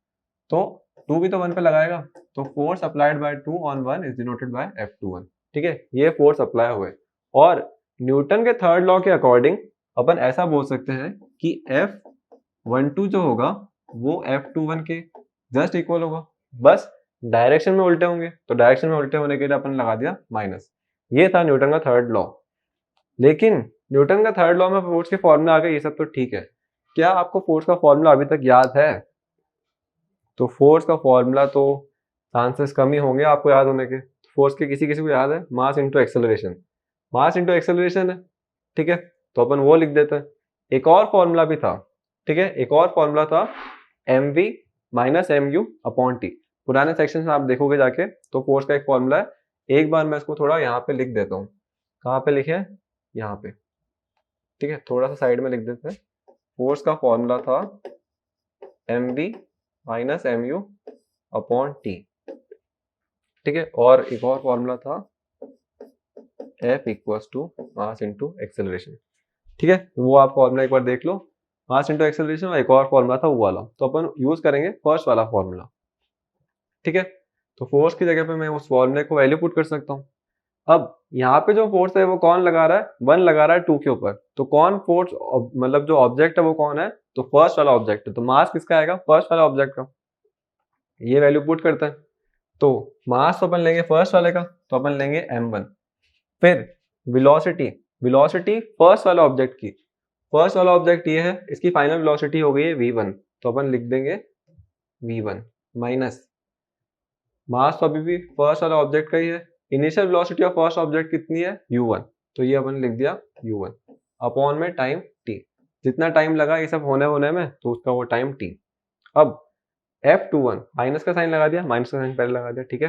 Speaker 1: तो 2 भी तो 1 पे लगाएगा, तो force applied by 2 on 1 is denoted by F21। ठीक है, ये फोर्स अप्लाई हुए। और न्यूटन के थर्ड लॉ के अकॉर्डिंग अपन ऐसा बोल सकते हैं कि F12 जो होगा वो F21 के जस्ट इक्वल होगा, बस डायरेक्शन में उल्टे होंगे, तो डायरेक्शन में उल्टे होने के लिए अपन लगा दिया माइनस। ये था न्यूटन का थर्ड लॉ। लेकिन न्यूटन का थर्ड लॉ में फोर्स के फॉर्मूला आ गए, ये सब तो ठीक है, क्या आपको फोर्स का फॉर्मूला अभी तक याद है? तो फोर्स का फॉर्मूला तो चांसेस कम ही होंगे आपको याद होने के। फोर्स के किसी किसी को याद है, मास इंटू एक्सेलरेशन, मास इंटू एक्सेलरेशन है, ठीक है, तो अपन वो लिख देते हैं। एक और फॉर्मूला भी था, ठीक है, एक और फॉर्मूला था mv minus mu upon T. पुराने सेक्शन में आप देखोगे जाके तो फोर्स का एक फॉर्मूला है, एक बार मैं इसको थोड़ा यहाँ पे लिख देता हूँ। कहाँ पे लिखे हैं? यहाँ पे, ठीक है, थोड़ा सा साइड में लिख देते हैं। फोर्स का फॉर्मूला था mv minus mu upon T, ठीक है, और एक और फॉर्मूला था F equals to mass into acceleration, ठीक है, वो आप फॉर्मूला एक बार देख लो, मास इंटू एक्सेलरेशन, और एक और फॉर्मूला था वो वाला, तो अपन यूज करेंगे फर्स्ट वाला फॉर्मूला, ठीक है। तो फोर्स की जगह पे मैं उस फॉर्मूले को वैल्यू पुट कर सकता हूँ। अब यहाँ पे जो फोर्स है वो कौन लगा रहा है? 1 लगा रहा है 2 के ऊपर, तो कौन फोर्स, मतलब जो ऑब्जेक्ट है वो कौन है? तो फर्स्ट वाला ऑब्जेक्ट है, तो मास किसका आएगा? फर्स्ट वाला ऑब्जेक्ट का। ये वैल्यू पुट करते हैं, तो मास अपन लेंगे फर्स्ट वाले का, तो अपन लेंगे m1। फिर वेलोसिटी, वेलोसिटी फर्स्ट वाला ऑब्जेक्ट की, फर्स्ट वाला ऑब्जेक्ट ये है, इसकी फाइनल वेलोसिटी हो गई है v1, तो अपन लिख देंगे v1 माइनस मास तो अभी भी फर्स्ट वाला ऑब्जेक्ट का ही है, initial velocity of first object कितनी है? u1, तो ये अपन लिख दिया u1 अपॉन में टाइम t, जितना टाइम लगा ये सब होने में तो उसका वो टाइम t। अब F21 माइनस का साइन लगा दिया, माइनस का साइन पहले लगा दिया, ठीक है।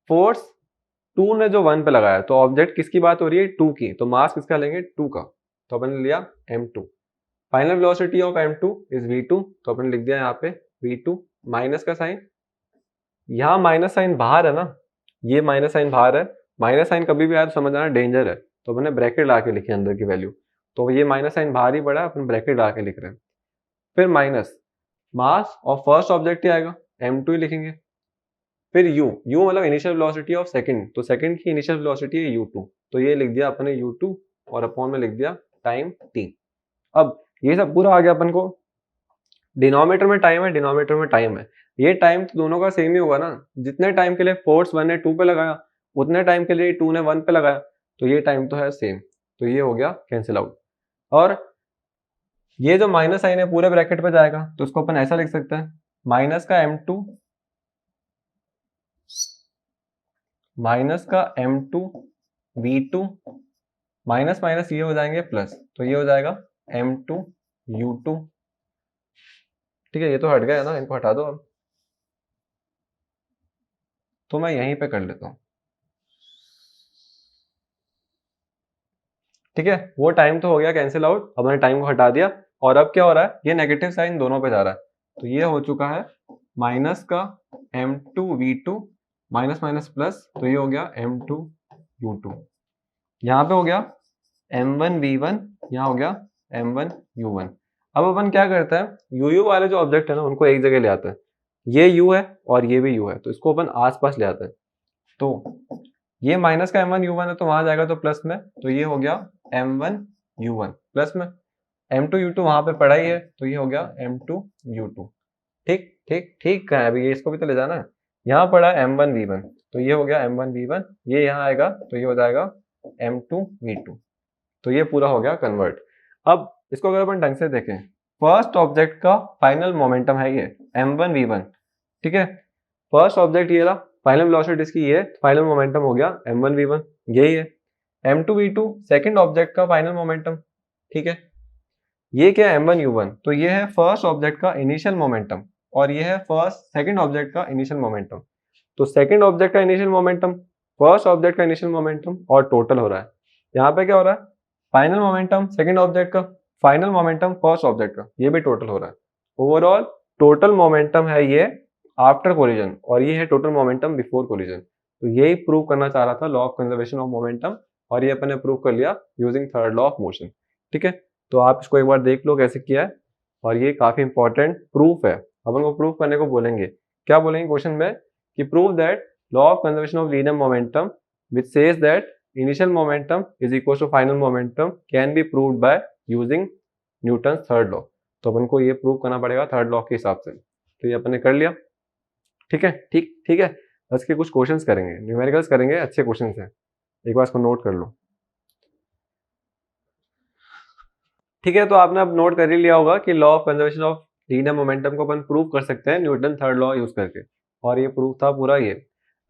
Speaker 1: फोर्स 2 ने जो 1 पे लगाया, तो ऑब्जेक्ट किसकी बात हो रही है? 2 की, तो मास किसका लेंगे? 2 का, तो अपन ने लिया m2। Final velocity of m2 is v2, तो अपन लिख दिया यहाँ पे v2 माइनस का साइन, यहाँ माइनस साइन बाहर है ना, ये माइनस साइन बाहर है, माइनस साइन कभी भी आया तो समझ आना डेंजर है, तो अपने ब्रैकेट ला के लिखे अंदर की वैल्यू, तो ये माइनस साइन बाहर ही पड़ा है, अपन ब्रैकेट ला के लिख रहे हैं। फिर minus mass of first object ही आएगा, m2 ही लिखेंगे। फिर u मतलब इनिशियल वेलोसिटी ऑफ सेकंड, तो सेकंड की इनिशियल वेलोसिटी है u2, तो ये लिख दिया अपने u2 और अपॉन में लिख दिया टाइम t। अब ये सब पूरा आ गया अपन को, डिनोमिनेटर में टाइम है, डिनोमिनेटर में टाइम है, ये टाइम तो दोनों का सेम ही होगा ना, जितने टाइम के लिए फोर्स 1 ने 2 पे लगाया उतने टाइम के लिए 2 ने 1 पे लगाया, तो ये टाइम तो है सेम, तो ये हो गया कैंसिल आउट। और ये जो माइनस साइन है पूरे ब्रैकेट पे जाएगा, तो उसको अपन ऐसा लिख सकते हैं, माइनस का m2 माइनस का m2 v2 माइनस माइनस ये हो जाएंगे प्लस, तो ये हो जाएगा m2 u2, ठीक है, ये तो हट गया ना, इनको हटा दो अब, तो मैं यहीं पे कर लेता हूं, ठीक है। वो टाइम तो हो गया कैंसिल आउट, अब मैंने टाइम को हटा दिया, और अब क्या हो रहा है? ये नेगेटिव साइन दोनों पे जा रहा है, तो ये हो चुका है माइनस का m2 v2 minus minus plus, तो ये हो गया m2 u2, यहाँ पे हो गया m1 v1, यहाँ हो गया m1 u1। अब अपन क्या करते हैं, u वाले जो ऑब्जेक्ट है ना उनको एक जगह ले आते हैं, ये u है और ये भी u है, तो इसको अपन आसपास ले आते हैं, तो ये माइनस का m1 u1 है तो वहां जाएगा तो प्लस में, तो ये हो गया m1 u1 प्लस में, m2 u2 वहां पे पड़ा ही है, तो ये हो गया m2 u2, ठीक ठीक ठीक है, अभी ये इसको भी तो ले जाना है, यहाँ पड़ा m1 v1, तो ये हो गया m1 v1, ये यहाँ आएगा तो ये हो जाएगा m2 v2, तो ये पूरा हो गया कन्वर्ट। अब इसको अगर अपन ढंग से देखें, फर्स्ट ऑब्जेक्ट का फाइनल मोमेंटम है ये m1 v1, ठीक है, फर्स्ट ऑब्जेक्ट ये रहा, फाइनल वेलोसिटी इसकी ये, फाइनल मोमेंटम हो गया m1 v1, यही है। m2 v2 सेकंड ऑब्जेक्ट का फाइनल मोमेंटम, ठीक है, ये क्या है m1 u1, तो ये है फर्स्ट ऑब्जेक्ट का इनिशियल मोमेंटम, और ये है सेकंड ऑब्जेक्ट का इनिशियल मोमेंटम, तो सेकंड ऑब्जेक्ट का इनिशियल मोमेंटम, फर्स्ट ऑब्जेक्ट का इनिशियल मोमेंटम और टोटल हो रहा है। यहाँ पे क्या हो रहा है? फाइनल मोमेंटम सेकंड ऑब्जेक्ट का, फाइनल मोमेंटम फर्स्ट ऑब्जेक्ट का, ये भी टोटल हो रहा है। ओवरऑल टोटल मोमेंटम है ये आफ्टर कोलिजन, और ये है टोटल मोमेंटम बिफोर कोलिजन। तो यही प्रूव करना चाह रहा था law of conservation of momentum और ये अपन ने प्रूव कर लिया using third law of motion. ठीक है, तो आप इसको एक बार देख लो कैसे किया है, और ये काफी इंपॉर्टेंट प्रूफ है। अपन को प्रूफ करने को बोलेंगे, क्या बोलेंगे क्वेश्चन में कि prove that law of conservation of linear momentum which says that initial momentum is equal to final momentum can be proved by using Newton third law. तो अपन को ये प्रूव करना पड़ेगा थर्ड लॉ के हिसाब से। तो ये अपन ने कर लिया। ठीक है, ठीक है, बस के कुछ क्वेश्चंस करेंगे, न्यूमेरिकल्स करेंगे, अच्छे क्वेश्चंस हैं, एक बार इसको नोट कर लो। ठीक है, तो आपने अब नोट कर ही लिया होगा कि law of conservation of linear momentum को अपन प्रूव कर सकते हैं न्यूटन थर्ड लॉ यूज करके, और ये प्रूफ था पूरा ये।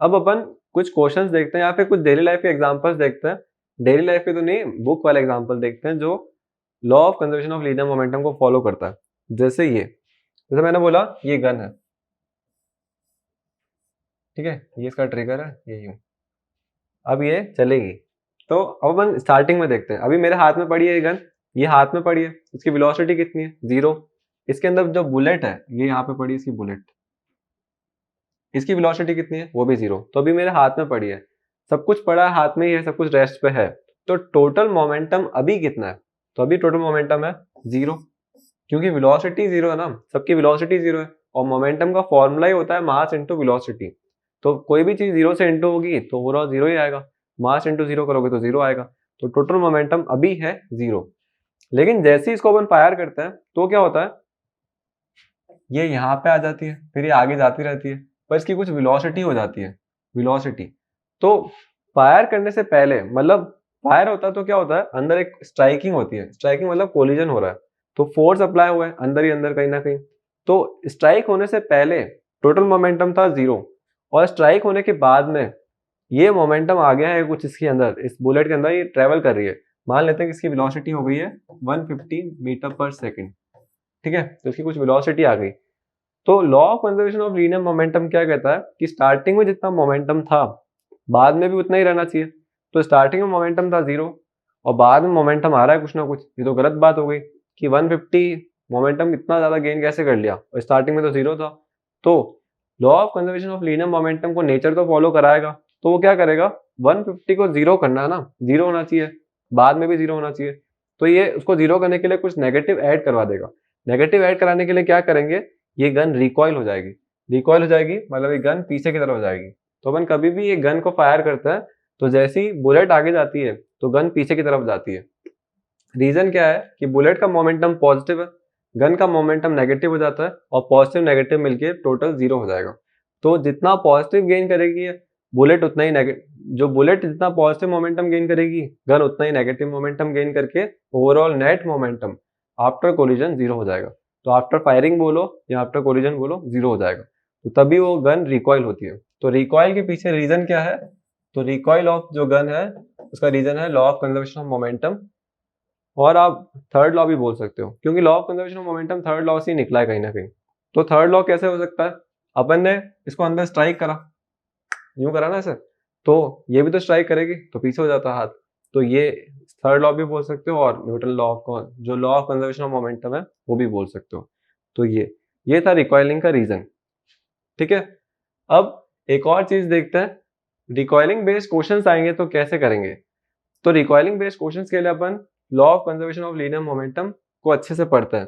Speaker 1: अब अपन कुछ क्वेश्चंस देखते हैं, यहाँ पे कुछ डेली लाइफ के एग्जांपल्स देखते हैं, डेली लाइफ के तो नहीं, बुक वाले एग्जांपल देखते हैं जो law of conservation of linear momentum को फॉलो करता है। जैसे ये, जैसे मैंने बोला ये गन है, ठीक है, ये इसका ट्रिगर है, ये यूं, अब ये चलेगी। तो अब अपन स्टार्टिंग में देखते हैं, अभी मेरे हाथ में पड़ी है ये गन, ये हाथ में पड़ी है, उसकी वेलोसिटी कितनी है, 0। इसके अंदर जो बुलेट है, ये यहाँ पे पड़ी इसकी बुलेट, इसकी वेलोसिटी कितनी है, वो भी 0। तो अभी मेरे हाथ में पड़ी है, सब कुछ पड़ा है हाथ में ही है, सब कुछ रेस्ट पे है, तो टोटल मोमेंटम अभी कितना है, तो अभी टोटल मोमेंटम है 0, क्योंकि वेलोसिटी 0 है ना, सबकी वेलोसिटी 0 है, और मोमेंटम का फॉर्मूला ही होता है मास इंटू वेलोसिटी। तो कोई भी चीज 0 से इंटू होगी तो ओवरऑल 0 ही आएगा, मास इंटू 0 करोगे तो 0 आएगा। तो टोटल मोमेंटम अभी है 0। लेकिन जैसे ही इसको अपन फायर करते हैं तो क्या होता है, ये यहाँ पे आ जाती है, फिर ये आगे जाती रहती है, पर इसकी कुछ वेलोसिटी हो जाती है, वेलोसिटी। तो फायर करने से पहले, मतलब फायर होता है तो क्या होता है, अंदर एक स्ट्राइकिंग होती है, स्ट्राइकिंग मतलब कोलिजन हो रहा है, तो फोर्स अप्लाई हुआ है अंदर ही अंदर कहीं ना कहीं। तो स्ट्राइक होने से पहले टोटल मोमेंटम था 0, और स्ट्राइक होने के बाद में ये मोमेंटम आ गया है कुछ इसके अंदर, इस बुलेट के अंदर ये ट्रेवल कर रही है, मान लेते हैं कि इसकी वेलोसिटी हो गई है 150 मीटर पर सेकंड। ठीक है, तो इसकी कुछ वेलोसिटी आ गई। तो law of conservation of linear momentum क्या कहता है कि स्टार्टिंग में जितना मोमेंटम था बाद में भी उतना ही रहना चाहिए। तो स्टार्टिंग में मोमेंटम था 0 और बाद में मोमेंटम आ रहा है कुछ ना कुछ, ये तो गलत बात हो गई कि 150 मोमेंटम इतना ज्यादा गेन कैसे कर लिया, और स्टार्टिंग में तो 0 था। तो law of conservation of linear momentum को नेचर तो फॉलो कराएगा, तो वो क्या करेगा, 150 को 0 करना है ना, 0 होना चाहिए, बाद में भी 0 होना चाहिए, तो ये उसको 0 करने के लिए कुछ नेगेटिव ऐड करवा देगा। नेगेटिव ऐड कराने के लिए क्या करेंगे, ये गन रिकॉइल हो जाएगी, रिकॉइल हो जाएगी मतलब ये गन पीछे की तरफ हो जाएगी। तो अपन कभी भी ये गन को फायर करते हैं तो जैसी बुलेट आगे जाती है तो गन पीछे की तरफ जाती है। रीजन क्या है कि बुलेट का मोमेंटम पॉजिटिव है, गन का मोमेंटम नेगेटिव हो जाता है, और पॉजिटिव नेगेटिव मिलके टोटल 0 हो जाएगा। तो जितना पॉजिटिव गेन करेगी बुलेट उतना ही जो बुलेट जितना पॉजिटिव मोमेंटम गेन करेगी, गन उतना ही नेगेटिव मोमेंटम गेन करके overall net momentum after collision 0 हो जाएगा। तो आफ्टर फायरिंग बोलो या आफ्टर कोलिजन बोलो 0 हो जाएगा, तो तभी वो गन रिकॉइल होती है। तो रिकॉइल के पीछे रीजन क्या है, तो रिकॉइल ऑफ जो गन है उसका रीजन है law of conservation of momentum, और आप थर्ड लॉ भी बोल सकते हो, क्योंकि law of conservation of momentum third law से ही निकला है कहीं ना कहीं। तो थर्ड लॉ कैसे हो सकता है, अपन ने इसको अंदर स्ट्राइक करा, यूं करा ना ऐसे, तो ये भी तो स्ट्राइक करेगी तो पीछे हो जाता हाथ, तो ये थर्ड लॉ भी बोल सकते हो, और न्यूटन लॉ ऑफ जो law of conservation of momentum है वो भी बोल सकते हो। तो ये था रिकॉइलिंग का रीजन। ठीक है, अब एक और चीज देखते हैं, रिकॉइलिंग बेस्ड क्वेश्चंस आएंगे तो कैसे करेंगे। तो रिकॉइलिंग बेस्ड क्वेश्चंस के लिए अपन law of conservation of linear momentum को अच्छे से पढ़ते हैं।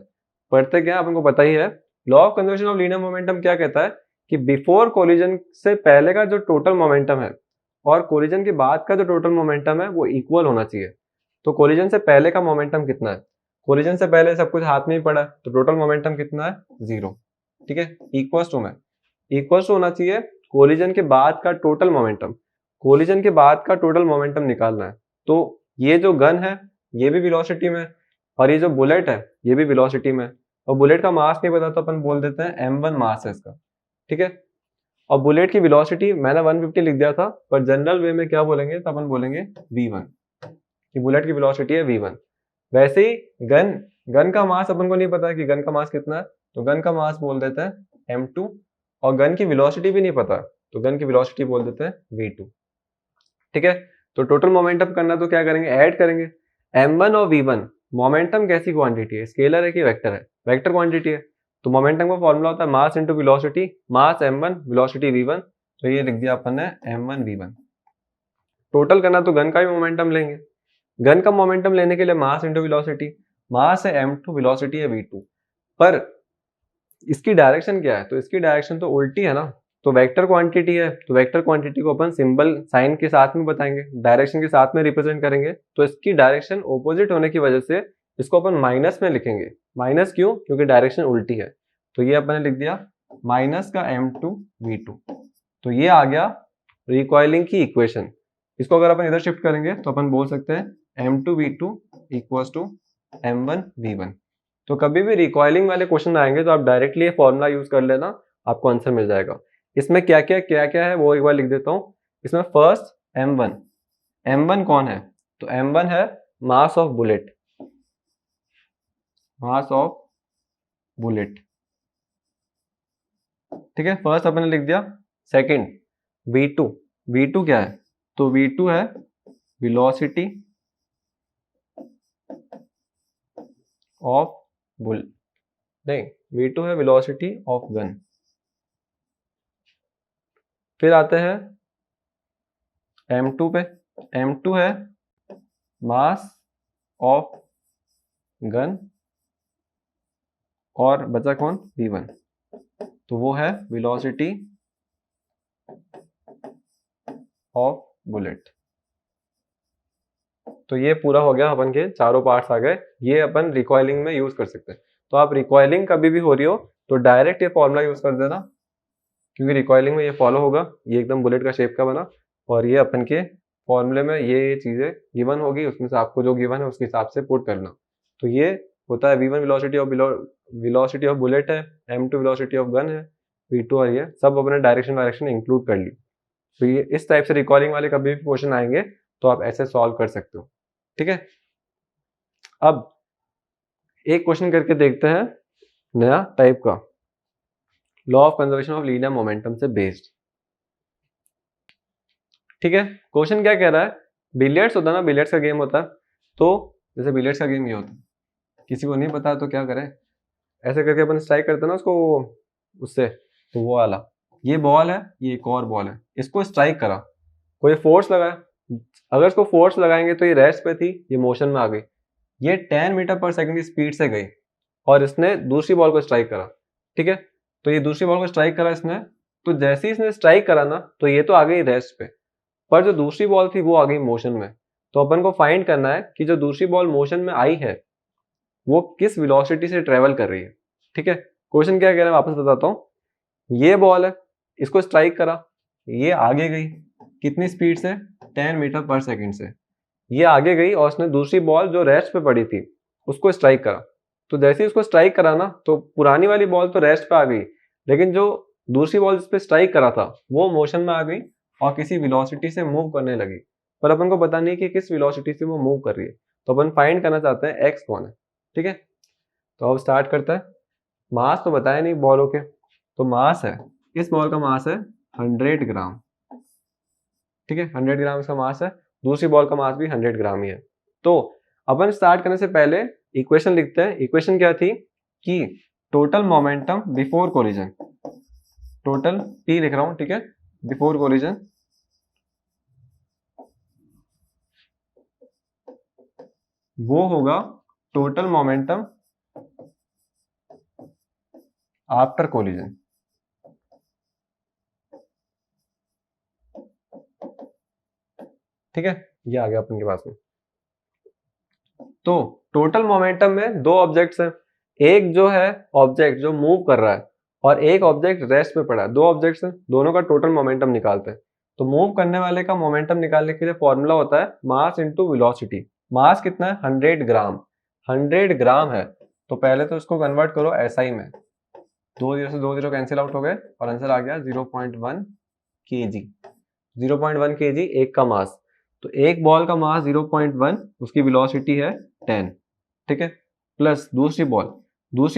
Speaker 1: पढ़ते क्या अपन को पता ही है, law of conservation of linear momentum क्या कहता है कि बिफोर कोलिजन से पहले का जो टोटल मोमेंटम है और कोलिजन के बाद का जो टोटल मोमेंटम है वो इक्वल होना चाहिए। तो कोलिजन से पहले का मोमेंटम कितना है, कोलिजन से पहले सब कुछ हाथ में ही पड़ा है, तो टोटल मोमेंटम कितना है 0। ठीक है, इक्वल्स टू होना चाहिए कोलिजन के बाद का टोटल मोमेंटम, कोलिजन के बाद का टोटल मोमेंटम निकालना है। तो ये जो गन है ये भी वेलोसिटी में, और ये जो बुलेट है ये भी वेलोसिटी में, और बुलेट का मास नहीं पता तो अपन बोल देते हैं m1 मास है इसका। ठीक है, और बुलेट की वेलोसिटी मैंने 150 लिख दिया था, पर जनरल वे में क्या बोलेंगे तो अपन बोलेंगे v1, कि बुलेट की वेलोसिटी है v1। वैसे ही गन का मास अपन को नहीं पता कि गन का मास कितना है, तो गन का मास बोल देते हैं m2, और गन की वेलोसिटी भी नहीं पता तो गन की वेलोसिटी बोल देते हैं v2। ठीक है, तो टोटल मोमेंटम करना तो क्या करेंगे, ऐड करेंगे m1 और v1। मोमेंटम कैसी क्वांटिटी है, स्केलर है कि वेक्टर है, वेक्टर क्वांटिटी है, तो मोमेंटम का फॉर्मूला होता है मास इंटू वेलोसिटी, मास m1 वेलोसिटी v1, तो ये लिख दिया अपन ने m1 v1। टोटल करना तो गन का भी मोमेंटम लेंगे। गन का मोमेंटम लेने के लिए मास इंटू वेलोसिटी, मास है m2, वेलोसिटी है v2, पर इसकी डायरेक्शन क्या है, तो इसकी डायरेक्शन तो उल्टी है ना, तो वेक्टर क्वांटिटी है, तो वेक्टर क्वांटिटी को अपन सिंबल साइन के साथ में बताएंगे, डायरेक्शन के साथ में रिप्रेजेंट करेंगे, तो इसकी डायरेक्शन ऑपोजिट होने की वजह से इसको अपन माइनस में लिखेंगे। माइनस क्यों, क्योंकि डायरेक्शन उल्टी है। तो ये अपन ने लिख दिया माइनस का m2 v2। तो ये आ गया रिकॉइलिंग की इक्वेशन। इसको अगर अपन इधर शिफ्ट करेंगे तो अपन बोल सकते हैं m2 v2 equals to m1 v1। तो कभी भी रिकॉइलिंग वाले क्वेश्चन आएंगे तो आप डायरेक्टली ये फॉर्मूला यूज कर लेना, आपको आंसर मिल जाएगा। इसमें क्या क्या है वो एक बार लिख देता हूँ। इसमें फर्स्ट m1, m1 कौन है, तो m1 है mass of bullet, mass of bullet, ठीक है, फर्स्ट अपन ने लिख दिया। सेकंड v2, v2 क्या है, तो v2 है वेलोसिटी ऑफ बुल, नहीं v2 है वेलोसिटी ऑफ गन। फिर आते हैं m2 पे, m2 है मास ऑफ गन, और बचा कौन, v1, तो वो है वेलोसिटी ऑफ बुलेट। तो ये पूरा हो गया, अपन के चारों पार्ट्स आ गए, ये अपन रिकॉइलिंग में यूज कर सकते हैं। तो आप रिकॉइलिंग कभी भी हो रही हो तो डायरेक्ट ये फॉर्मूला यूज कर देना, क्योंकि रिकॉइलिंग में ये फॉलो होगा, ये एकदम बुलेट का शेप का बना, और ये अपन के फॉर्मूले में ये चीजें गिवन होगी, उसमें से आपको जो गिवन है उसके हिसाब से पुट करना। तो ये होता है v1 वेलोसिटी ऑफ बुलेट है, m2 वेलोसिटी ऑफ गन है, v2, और ये सब अपने डायरेक्शन इंक्लूड कर ली। तो ये इस टाइप से रिकॉलिंग वाले कभी भी क्वेश्चन आएंगे तो आप ऐसे सॉल्व कर सकते हो, ठीक है। अब एक क्वेश्चन करके देखते हैं नया टाइप का, law of conservation of linear momentum से बेस्ड, ठीक है। क्वेश्चन क्या कह रहा है, बिलियर्ड्स होता है ना, बिलियर्ड्स का गेम होता है, तो जैसे बिलियर्ड्स का गेम ये होता है, किसी को नहीं पता तो क्या करें, ऐसे करके अपन स्ट्राइक करते हैं ना उसको उससे, तो वो वाला, ये बॉल है, ये एक और बॉल है, इसको स्ट्राइक करा, कोई फोर्स लगाया, अगर इसको फोर्स लगाएंगे तो ये रेस्ट पे थी, ये मोशन में आ गई, ये 10 मीटर पर सेकंड की स्पीड से गई, और इसने दूसरी बॉल को स्ट्राइक करा, ठीक है। तो ये दूसरी बॉल को स्ट्राइक करा इसने, तो जैसे ही इसने स्ट्राइक करा ना, तो ये तो आ गई रेस्ट पे, पर जो दूसरी बॉल थी वो आ गई मोशन में। तो अपन को फाइंड करना है कि जो दूसरी बॉल मोशन में आई है वो किस वेलोसिटी से ट्रेवल कर रही है, ठीक है। क्वेश्चन क्या कह रहा है वापस बताता हूँ, ये बॉल है, इसको स्ट्राइक करा, ये आगे गई, कितनी स्पीड से, 10 मीटर पर सेकंड से, ये आगे गई, और उसने दूसरी बॉल जो रेस्ट पे पड़ी थी उसको स्ट्राइक करा। तो जैसे ही उसको स्ट्राइक करा ना, तो पुरानी वाली बॉल तो रेस्ट पे आ गई, लेकिन जो दूसरी बॉल जिस पे स्ट्राइक करा था वो मोशन में आ गई और किसी वेलोसिटी से मूव करने लगी, पर अपन को पता नहीं कि किस वेलोसिटी से वो मूव कर रही है। तो अपन फाइंड करना चाहते हैं एक्स कौन है, ठीक है। तो अब स्टार्ट करता है, मास तो बताया नहीं बॉलों के, तो मास है, इस बॉल का मास है 100 ग्राम, ठीक है, 100 ग्राम इसका मास है, दूसरी बॉल का मास भी 100 ग्राम ही है। तो अपन स्टार्ट करने से पहले इक्वेशन लिखते हैं। इक्वेशन क्या थी कि total momentum before collision, total P लिख रहा हूं, ठीक है, बिफोर कोलिजन वो होगा टोटल मोमेंटम आफ्टर कोलिजन, ठीक है, ये आ गया अपन के पास में। तो टोटल मोमेंटम में दो ऑब्जेक्ट्स हैं, एक जो है ऑब्जेक्ट जो मूव कर रहा है और एक ऑब्जेक्ट रेस्ट पे पड़ा है, दो ऑब्जेक्ट्स हैं, दोनों का टोटल मोमेंटम निकालते हैं। तो मूव करने वाले का मोमेंटम निकालने के लिए फॉर्मूला होता है मास इंटू वेलोसिटी। मास कितना है, 100 ग्राम, 100 ग्राम है, तो पहले तो इसको कन्वर्ट करो SI में, 2 जीरो से 2 जीरो कैंसिल आउट हो गए और आंसर आ गया 0.1 kg, 0.1 kg एक का मास। तो एक बॉल का मास 0.1, उसकी वेलोसिटी है 10, ठीक है, प्लस दूसरी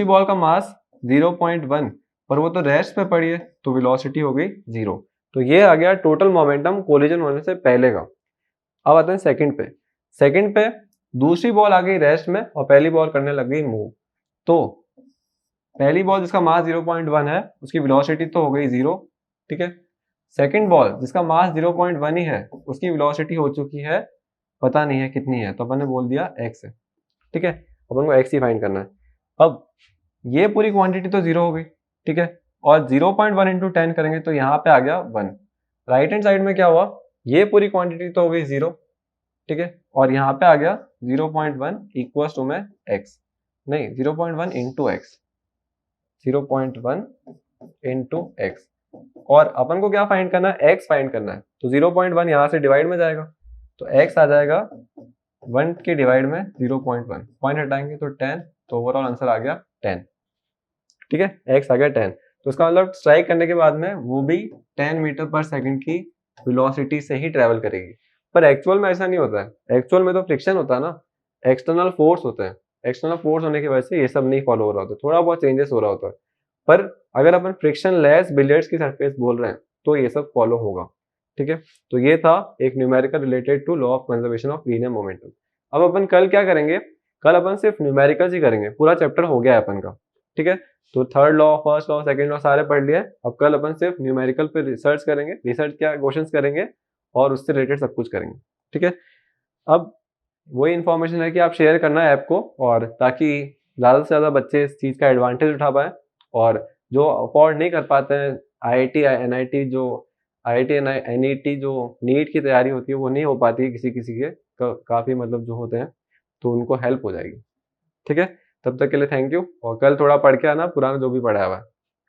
Speaker 1: बॉल का मास 0.1, पर वो तो रेस्ट पे पड़ी है तो वेलोसिटी हो गई 0। तो ये आ गया टोटल मोमेंटम कोलिजन होने से पहले का। अब आते हैं सेकंड पे दूसरी बॉल आ गई रेस्ट में और पहली बॉल करने लग गई मूव। तो पहली बॉल जिसका मास 0.1 है उसकी वेलोसिटी तो हो गई 0, ठीक है। सेकंड बॉल जिसका मास 0.1 ही है उसकी वेलोसिटी हो चुकी है, पता नहीं है कितनी है, तो अपन ने बोल दिया x है। ठीक है, अपन को x ही फाइंड करना है। अब ये पूरी क्वांटिटी तो 0 हो गई, ठीक है, और 0.1 इंटू 10 करेंगे तो यहाँ पे आ गया 1। राइट हैंड साइड में क्या हुआ, ये पूरी क्वांटिटी तो हो गई 0, ठीक है, और यहाँ पे आ गया 0.1 इक्वल्स टू में x, नहीं 0.1 इंटू x, 0.1 इंटू x, और अपन को क्या फाइंड करना है, x फाइंड करना है, तो 0.1 यहाँ से डिवाइड में जाएगा, तो x आ जाएगा 1 के डिवाइड में 0.1, पॉइंट हटाएंगे तो 10, तो ओवरऑल आंसर आ गया 10। ठीक है, x आ गया 10, तो इसका मतलब स्ट्राइक करने के बाद में वो भी 10 मीटर पर सेकंड की वेलोसिटी से ही ट्रेवल करेगी। पर एक्चुअल में ऐसा नहीं होता है, एक्चुअल में तो फ्रिक्शन होता है ना, एक्सटर्नल फोर्स होते हैं, एक्सटर्नल फोर्स होने की वजह से ये सब नहीं फॉलो हो रहा होता, थोड़ा बहुत चेंजेस हो रहा होता है। पर अगर अपन फ्रिक्शन लेस बिलियर्ड्स की सरफेस बोल रहे हैं तो ये सब फॉलो होगा। ठीक है, तो ये था एक numerical related to law of conservation of linear momentum. अब अपन कल क्या करेंगे, कल अपन सिर्फ न्यूमेरिकल्स ही करेंगे, पूरा चैप्टर हो गया है अपन का। ठीक है, तो third law, first law, second law सारे पढ़ लिए। अब कल अपन सिर्फ न्यूमेरिकल पे रिसर्च करेंगे, रिसर्च क्या क्वेश्चंस करेंगे और उससे रिलेटेड सब कुछ करेंगे। ठीक है, अब वही इन्फॉर्मेशन है कि आप शेयर करना है ऐप को, और ताकि ज़्यादा से ज़्यादा बच्चे इस चीज़ का एडवांटेज उठा पाए, और जो अफोर्ड नहीं कर पाते हैं IIT NIT जो IIT NET जो नीट की तैयारी होती है वो नहीं हो पाती है किसी किसी के काफ़ी मतलब जो होते हैं, तो उनको हेल्प हो जाएगी। ठीक है, तब तक के लिए थैंक यू, और कल थोड़ा पढ़ के आना पुराना जो भी पढ़ा हुआ है।